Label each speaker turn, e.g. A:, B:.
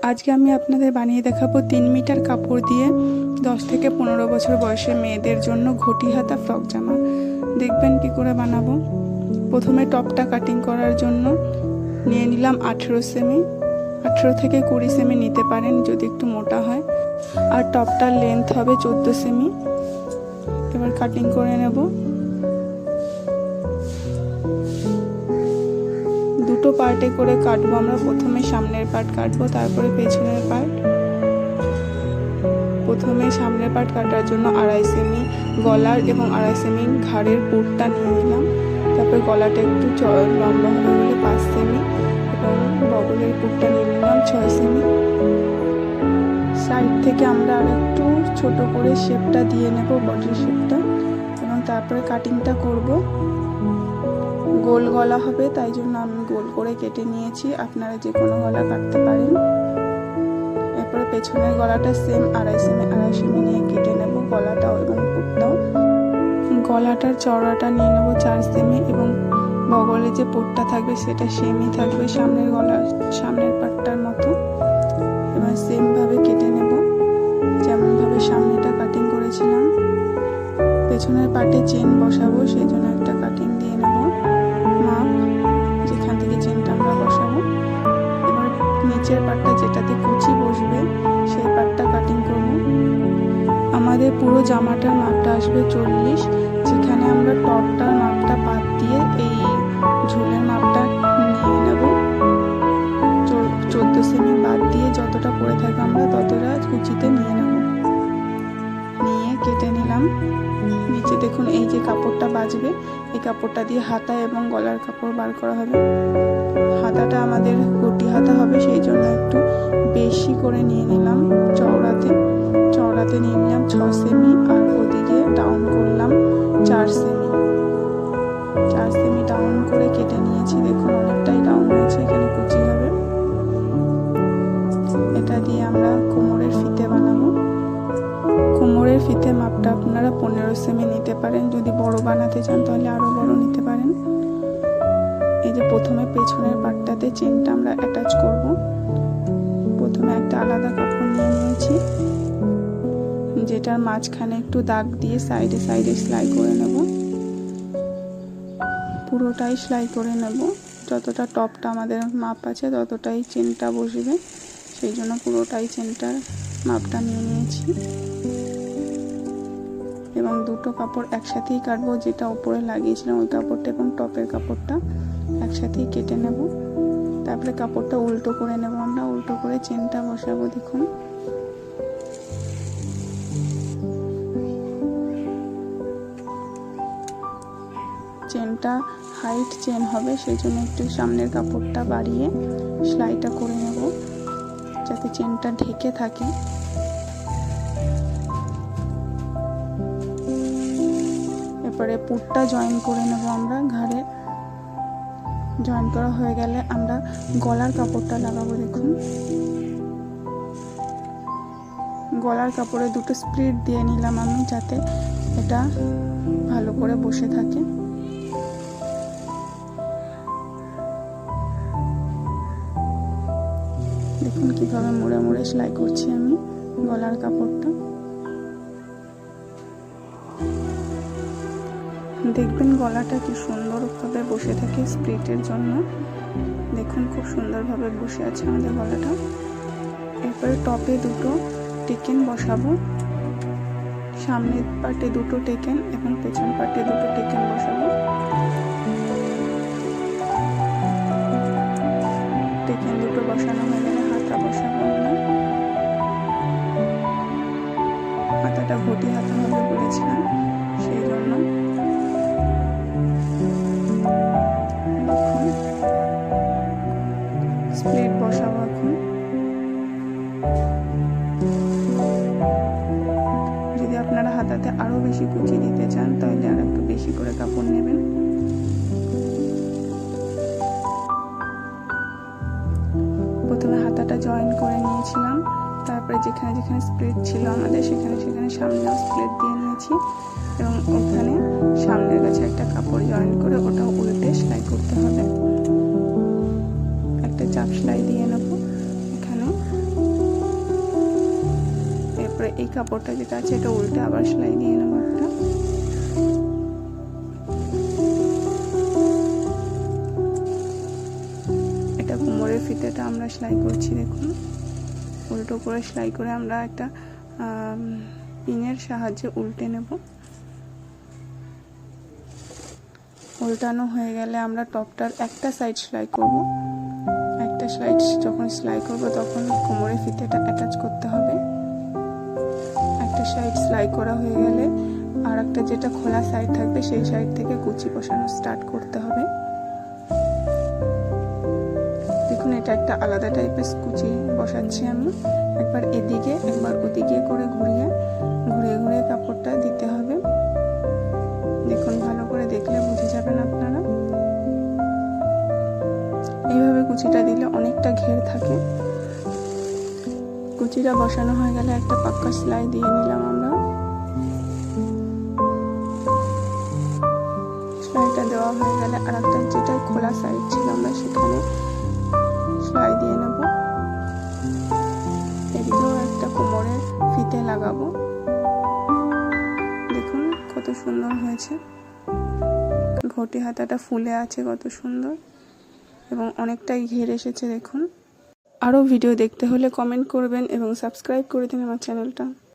A: আজকে আমি আপনাদের বানিয়ে দেখাবো 3 মিটার কাপড় দিয়ে 10 থেকে 15 বছর বয়সের মেয়েদের জন্য ঘটি হাতা ফ্রক জামা। দেখবেন কি করে বানাবো। প্রথমে টপটা কাটিং করার জন্য নিয়ে নিলাম 18 সেমি। 18 থেকে 20 সেমি নিতে পারেন যদি একটু মোটা হয়। আর টপটার লেন্থ হবে 14 সেমি। এবার কাটিং করে নেব। দুটো পার্টে করে কাটবো আমরা। প্রথমে সামনের পার্ট কাটবো, তারপরে পেছনের পার্ট। প্রথমে সামনের পার্ট কাটার জন্য 2.5 সেমি গলার এবং 2.5 সেমি ঘাড়ের পুরটা নিয়ে নিলাম। তারপরে গলাটা একটু লম্বা হয়ে গেলে 5 সেমি এবং বগলের পুরটা নিয়ে নিলাম 6 সেমি। সাইড থেকে আমরা আর একটু ছোট করে শেপটা দিয়ে নেব, বডির শেপটা, এবং তারপরে কাটিংটা করব। গোল গলা হবে, তাই জন্য আমি গোল করে কেটে নিয়েছি। আপনারা যে কোনো গলা কাটতে পারেন। এরপরে পেছনের গলাটা সেম 2.5 সেমি নিয়ে কেটে নেব, গলাটাও এবং পুটটাও। গলাটার চওড়াটা নিয়ে নেব 4 সেমি এবং বগলে যে পুটটা থাকবে সেটা সেমই থাকবে সামনের পাটটার মতো। এবার সেমভাবে কেটে নেব, যেমনভাবে সামনেটা কাটিং করেছিলাম। পেছনের পাটে চেন বসাবো, সেই জন্য একটা কাটিং দিয়ে নেব মাপ, যেখান থেকে চেনটা আমরা বসাবো। এবার নিচের পাটটা যেটাতে কুচি বসবে সেই পাটটা কাটিং করব। আমাদের পুরো জামাটার মাপটা আসবে 40, যেখানে আমরা টপটার মাপটা বাদ দিয়ে এই ঝুলের মাপটা নিয়ে নেব। 14 সেমি বাদ দিয়ে যতটা পড়ে থাকে আমরা ততটা কুচিতে নিয়ে নেব। নিয়ে কেটে নিলাম। নিচে দেখুন এই যে কাপড়টা বাজবে, এই কাপড়টা দিয়ে হাতা এবং গলার কাপড় বার করা হবে। হাতাটা আমাদের ঘটি হাতা হবে, সেই জন্য একটু বেশি করে নিয়ে নিলাম। চওড়াতে নিয়ে নিলাম 6 সেমি আর ওদিকে ডাউন করলাম 4 সেমি। 4 সেমি ডাউন করে কেটে নিয়েছি। দেখুন অনেকটাই ডাউন হয়েছে, এখানে কুচি হবে। এটা দিয়ে আমরা কোমরের ফিতে বানাবো। কোমরের ফিতে মাপটা আপনারা 15 সেমি নিতে পারেন। যদি বড় বানাতে চান তাহলে আরো বড় নিতে পারেন। এই যে প্রথমে পেছনের পাটটাতে চেনটা আমরা অ্যাটাচ করব। প্রথমে একটা আলাদা কাপড় নিয়ে নিয়েছি, যেটার মাঝখানে একটু দাগ দিয়ে সাইডে সেলাই করে নেব। পুরোটাই সেলাই করে নেব। যতটা টপটা আমাদের মাপ আছে ততটাই চেনটা বসবে, সেই জন্য পুরোটাই চেনটার মাপটা নিয়ে নিয়েছি। এবং দুটো কাপড় একসাথেই কাটবো, যেটা উপরে লাগিয়েছিলাম ওই কাপড়টা এবং টপের কাপড়টা একসাথেই কেটে নেব। তারপরে কাপড়টা উল্টো করে নেব, আমরা উল্টো করে চেনটা বসাবো। দেখুন চেনটা হাইট চেন হবে, সেই জন্য একটু সামনের কাপড়টা বাড়িয়ে সেলাইটা করে নেব যাতে চেনটা ঢেকে থাকে। এরপরে পুটটা জয়েন করে নেব আমরা ঘাড়ে। জয়েন করা হয়ে গেলে আমরা গলার কাপড়টা লাগাবো। দেখুন গলার কাপড়ে দুটো স্প্লিট দিয়ে নিলাম আমি, যাতে এটা ভালো করে বসে থাকে। দেখুন কিভাবে মুড়ে মুড়ে সেলাই করছি আমি গলার কাপড়টা। দেখবেন গলাটা কি সুন্দরভাবে বসে থাকে স্প্লিটের জন্য। দেখুন খুব সুন্দরভাবে বসে আছে আমাদের গলাটা। এরপরে টপে দুটো টেকেন বসাবো। সামনের পার্টে দুটো টেকেন এবং পেছন পার্টে দুটো টেকেন বসাবো। টেকেন দুটো বসানো হয়ে গেলে হাতা বসাবো আমরা। হাতাটা ঘটি হাতা হবে বলেছিলাম, সেই জন্য স্প্লিট বসাবো এখন। যদি আপনারা হাতাতে আরো বেশি কুচি দিতে চান তাহলে আর একটু বেশি করে কাপড় নেবেন। প্রথমে হাতাটা জয়েন করে নিয়েছিলাম, তারপরে যেখানে যেখানে স্প্লিট ছিল আমাদের সেখানে সামনেও স্প্লিট দিয়ে নিয়েছি এবং ওখানে সামনের কাছে একটা কাপড় জয়েন করে ওটা উল্টে সেলাই করতে হবে। একটা চাপ সেলাই দিয়ে নেব এখানে। এই কাপড়টা যেটা আছে এটা উল্টে আবার সেলাই দিয়ে নেবো একটা। এটা কোমরের ফিতেটা আমরা সেলাই করছি, দেখুন উল্টো করে সেলাই করে আমরা একটা পিনের সাহায্যে উল্টে নেব। উল্টানো হয়ে গেলে আমরা টপটার একটা সাইড সেলাই করব। একটা সাইড যখন সেলাই করব তখন কোমরের ফিতেটা অ্যাটাচ করতে হবে। একটা সাইড সেলাই করা হয়ে গেলে আর একটা যেটা খোলা সাইড থাকবে সেই সাইড থেকে কুচি বসানো স্টার্ট করতে হবে। দেখুন এটা একটা আলাদা টাইপের কুচি বসাচ্ছি আমি। একবার এদিকে একবার ওদিকে করে ঘুরিয়ে ঘুরিয়ে কাপড়টা দিতে হবে। দেখুন ভালো করে দেখলে বুঝে যাবেন আপনারা। এইভাবে কুচিটা দিলে অনেকটা ঘের থাকে। কুচিটা বসানো হয়ে গেলে একটা পাক্কা সেলাই দিয়ে নিলাম আমরা। সেলাইটা দেওয়া হয়ে গেলে আর একটা যেটা খোলা সাইড ছিল আমরা সেখানে সেলাই দিয়ে নেব। এদিকেও একটা কোমরের ফিতে লাগাবো। দেখুন কত সুন্দর হয়েছে, ঘটি হাতাটা ফুলে আছে কত সুন্দর এবং অনেকটাই ঘের এসেছে। দেখুন আরও ভিডিও দেখতে হলে কমেন্ট করবেন এবং সাবস্ক্রাইব করে দিন আমার চ্যানেলটা।